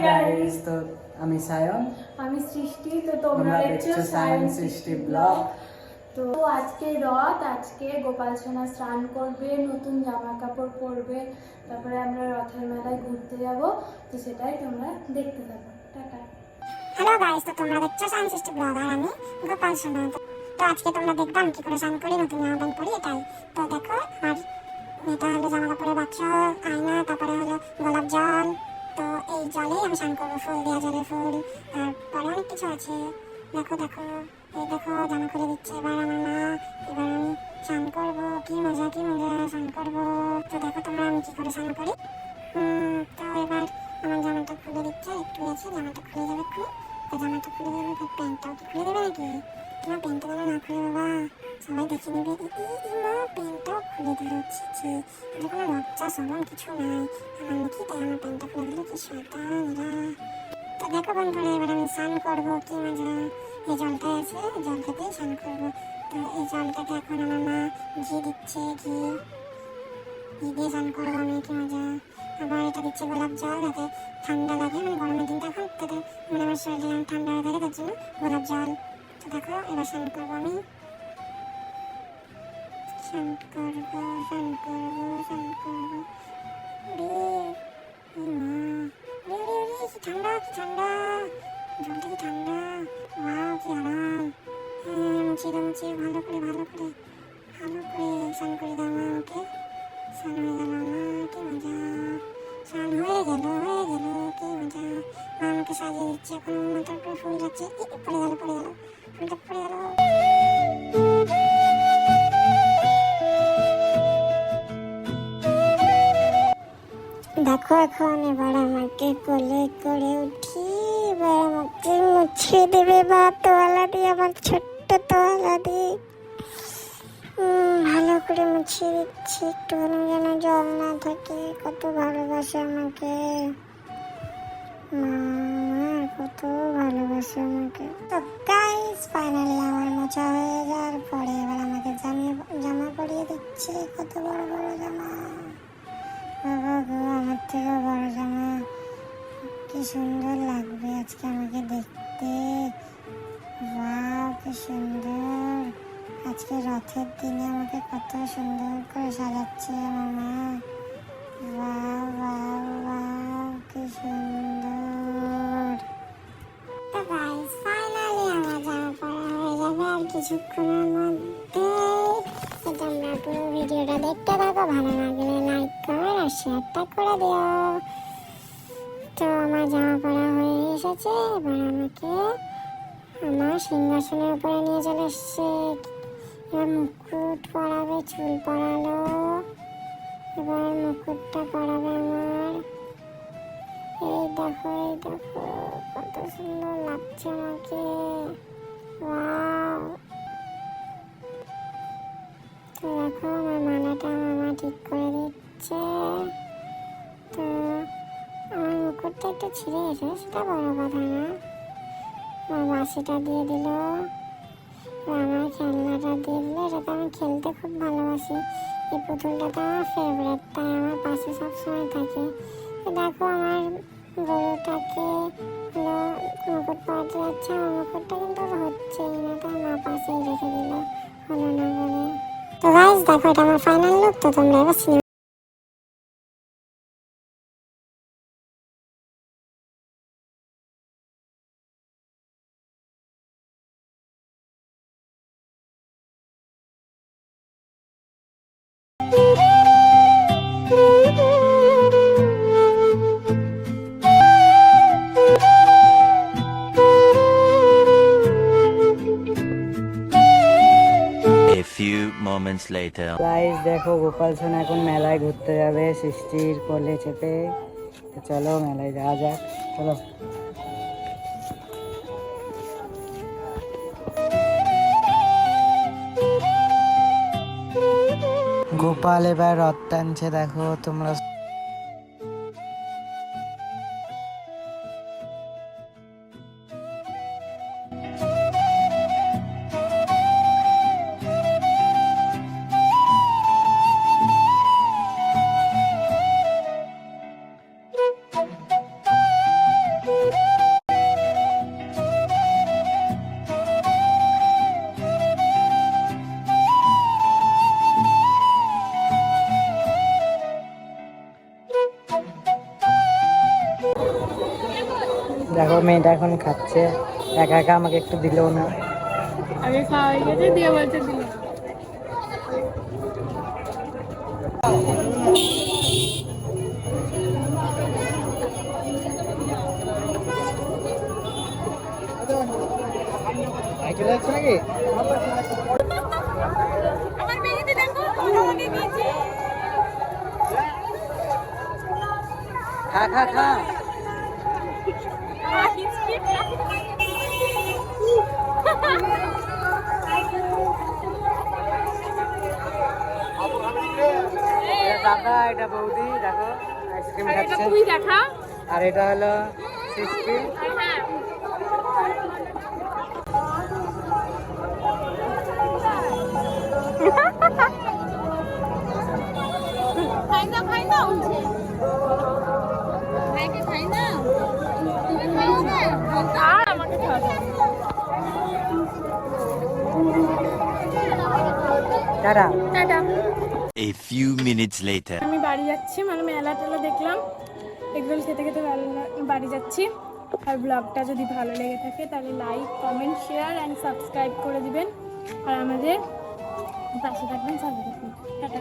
Guys, তো আমি সায়ন, আমি সৃষ্টি। তো তোমরা দেখছো সায়ন সৃষ্টি ব্লগ। তো আজকে রথ, আজকে গোপাল সোনা স্নান করবে, নতুন জামা কাপড় পরবে, তারপরে আমরা রথের মেলায় ঘুরতে যাব। তো সেটাই তোমরা দেখতে থাকো। টাটা। হ্যালো গাইস, তো তোমরা দেখছো সায়ন সৃষ্টি ব্লগ আর আমি গোপাল সোনা। তো আজকে তোমরা দেখবে আমি কি করে স্নান করি, নতুন জামা প্যান্ট পরি এটাই। তো দেখো আর এটা হলো জামা কাপড়ের বাক্স, আয়না, তারপরে হলো গোলাপ জল। তো এই জলেই আমি স্নান করবো, ফুল দেওয়া জলে ফুল, তারপরে অনেক কিছু আছে। দেখো দেখো, এই দেখো জামা খুলে দিচ্ছে এবার আমার মা। এবার আমি স্নান করবো, কি মজা স্নান করবো। তো দেখো তোমরা আমি কি করে স্নান করি। তো এবার আমার জামাটা খুলে দিচ্ছে, একটু আছে জামাটা খুলে যাবে খুলে। তো জামাটা খুলে যাবে, প্যান্টটাও কি খুলে দেবে নাকি? তোমার প্যান্টটা যেন না খুলে বাবা, সবাই দেখে নেবে। মা প্যান্টটাও খুলে দিল, ছি, এটা কোনো লজ্জা সরম কিছু নাই আমার নাকি, তাই আমার প্যান্টটা খুলে দিল, কি শয়তান এরা। তো দেখো বন্ধুরা এবার আমি স্নান করবো, কি মজা। এই জলটা আছে, জলটাতেই স্নান করবো। তো এই জলটাতে এখন আমার মা ঘি দিচ্ছে, ঘি দিয়ে স্নান করবো আমি, কি মজা। আবার এটা দিচ্ছে গোলাপ জল, যাতে ঠান্ডা লাগে, মানে গরমের দিনটা এখন তাতে মানে আমার শরীরে ঠান্ডা হয়ে থাকে, তার জন্য গোলাপ জল। তো দেখো এবার স্নান করবো আমি, স্নান করবো। কি ঠান্ডা, জলটা কি ঠান্ডা, ওয়াও কি আরাম। মুছি ভালো করে স্নান করে দাও মা আমাকে। স্নান হয়ে গেল আমার, কি মজা। স্নান হয়ে গেল, কি মজা। মা আমাকে সাজিয়ে দিচ্ছে, এখন মাথার উপরে ফুল যাচ্ছে, পড়ে গেল, ফুলটা পড়ে গেল। দেখো এখন এবার আমাকে কোলে করে উঠি, এবার আমাকে মুছিয়ে দেবে বা তোয়ালা দিয়ে, আমার ছোট্ট তোয়ালা দিয়ে ভালো করে মুছিয়ে দিচ্ছি, একটু যেন জল না থাকে। কত ভালোবাসে আমাকে মা, কত ভালোবাসে আমাকে। তো গাইস ফাইনালি আমার মোছা হয়ে যাওয়ার পরে এবার আমাকে জামা পরিয়ে দিচ্ছে, কত বড় বড় জামা। বাবা গো, আমার থেকেও বড় জামা। কি সুন্দর লাগবে আজকে আমাকে দেখতে, ওয়াও কি সুন্দর। আজকে রথের দিনে আমাকে কত সুন্দর করে সাজাচ্ছে আমার মা, ওয়াও কি সুন্দর। তো গাইস ফাইনালি আমার জামা পরা হয়ে যাবে আর কিছুক্ষণের মধ্যে। তোমরা পুরো ভিডিওটা দেখতে থাকো, ভালো লাগলে লাইক কমেন্ট আর শেয়ারটা করে দিও। তো আমার জামা পরা হয়ে এসেছে, এবার আমাকে আমার সিংহাসনের উপরে নিয়ে চলে এসছে। এবার মুকুট পরাবে, চুল পরালো, এবার মুকুটটা পরাবে আমার। এই দেখো কত সুন্দর লাগছে আমাকে, ওয়াও। তো দেখো আমার মালাটা আমার মা ঠিক করে দিচ্ছে। তো আমার মুকুটটা একটু ছিঁড়ে গেছে, সেটা বড় কথা না। আমার বাসিটা দিয়ে দিল, আমার খেলনাটা দিয়ে দিল, এটাতে আমি খেলতে খুব ভালোবাসি। এই পুতুলটা তো আমার ফেভারিট, তাই আমার পাশে সবসময় থাকে। তো দেখো আমার গরুটাকে মুকুট পরাতে যাচ্ছে, আমার মুকুটটা কিন্তু হচ্ছেই না, তাই মা পাশেই রেখে দিল, হলো না বলে। তো গাইস দেখো এটা আমার ফাইনাল লুক। তো তোমরা এবার cinema A few moments later. Guys দেখো, গোপাল সোনা এখন মেলায় ঘুরতে যাবে সৃষ্টির কোলে চেপে। তো চলো মেলায় যাওয়া যাক, চলো। গোপাল এবার রথ টানছে, দেখো তোমরা। দেখো মেয়েটা এখন খাচ্ছে, একা একা আমাকে একটু দিলেও না। আগে খাওয়া হয়ে গেছে দিয়ে বলছে দিল। চলে যাচ্ছে নাকি? খা খা খা। এটা দাদা, এটা বৌদি, দেখো আইসক্রিম খাচ্ছে। তুই দেখা। আর এটা হলো সৃষ্টি। Tata. Tata. A few minutes later. আমি বাড়ি যাচ্ছি, মানে মেলা টেলা দেখলাম, এগরোল খেতে খেতে বাড়ি যাচ্ছি। আর ব্লগটা যদি ভালো লেগে থাকে তাহলে like, comment, share and subscribe করে দিবেন। আর আমাদের পাশে থাকবেন, সাথে থাকবেন। টাটা।